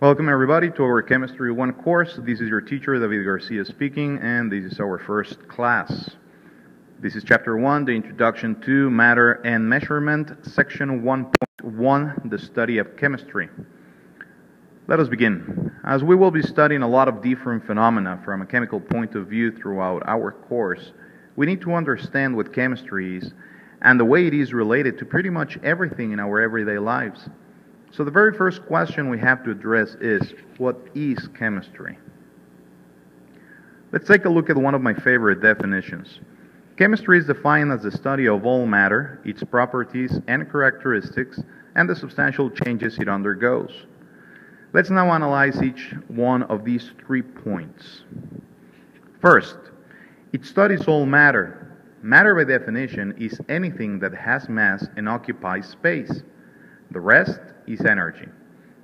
Welcome everybody to our Chemistry 1 course. This is your teacher, David Garcia speaking, and this is our first class. This is Chapter 1, the Introduction to Matter and Measurement, Section 1.1, the Study of Chemistry. Let us begin. As we will be studying a lot of different phenomena from a chemical point of view throughout our course, we need to understand what chemistry is and the way it is related to pretty much everything in our everyday lives. So the very first question we have to address is, what is chemistry? Let's take a look at one of my favorite definitions. Chemistry is defined as the study of all matter, its properties and characteristics, and the substantial changes it undergoes. Let's now analyze each one of these 3 points. First, it studies all matter. Matter by definition is anything that has mass and occupies space. The rest is energy.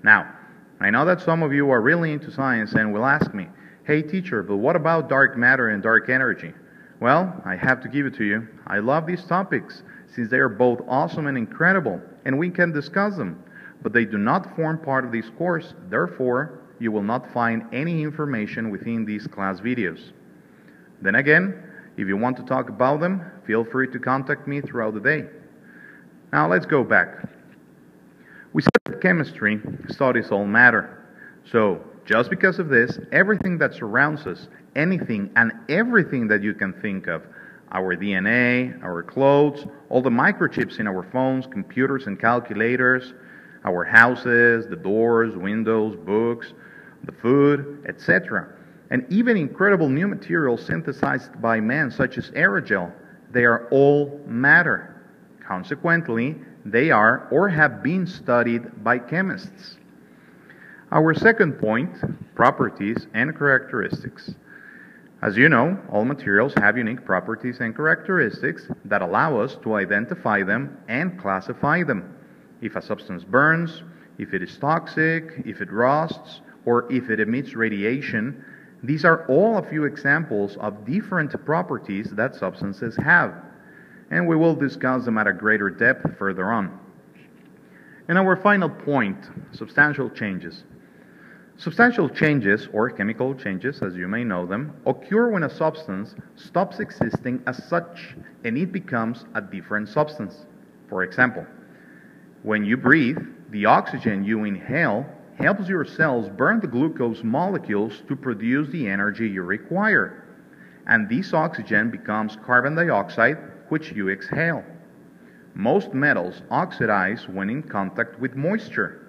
Now, I know that some of you are really into science and will ask me, hey teacher, but what about dark matter and dark energy? Well, I have to give it to you. I love these topics since they are both awesome and incredible, and we can discuss them, but they do not form part of this course. Therefore, you will not find any information within these class videos. Then again, if you want to talk about them, feel free to contact me throughout the day. Now let's go back. We said that chemistry studies all matter. So, just because of this, everything that surrounds us, anything and everything that you can think of, our DNA, our clothes, all the microchips in our phones, computers and calculators, our houses, the doors, windows, books, the food, etc., and even incredible new materials synthesized by man, such as aerogel, they are all matter. Consequently, they are or have been studied by chemists. Our second point, properties and characteristics. As you know, all materials have unique properties and characteristics that allow us to identify them and classify them. If a substance burns, if it is toxic, if it rusts, or if it emits radiation, these are all a few examples of different properties that substances have, and we will discuss them at a greater depth further on. And our final point, substantial changes. Substantial changes, or chemical changes as you may know them, occur when a substance stops existing as such and it becomes a different substance. For example, when you breathe, the oxygen you inhale helps your cells burn the glucose molecules to produce the energy you require. And this oxygen becomes carbon dioxide, which you exhale. Most metals oxidize when in contact with moisture.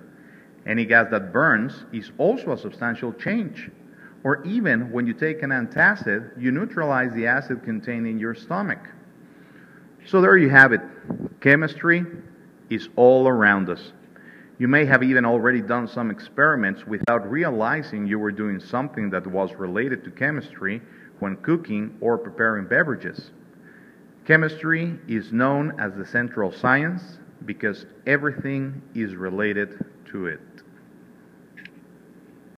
Any gas that burns is also a substantial change. Or even when you take an antacid, you neutralize the acid contained in your stomach. So there you have it. Chemistry is all around us. You may have even already done some experiments without realizing you were doing something that was related to chemistry when cooking or preparing beverages. Chemistry is known as the central science because everything is related to it.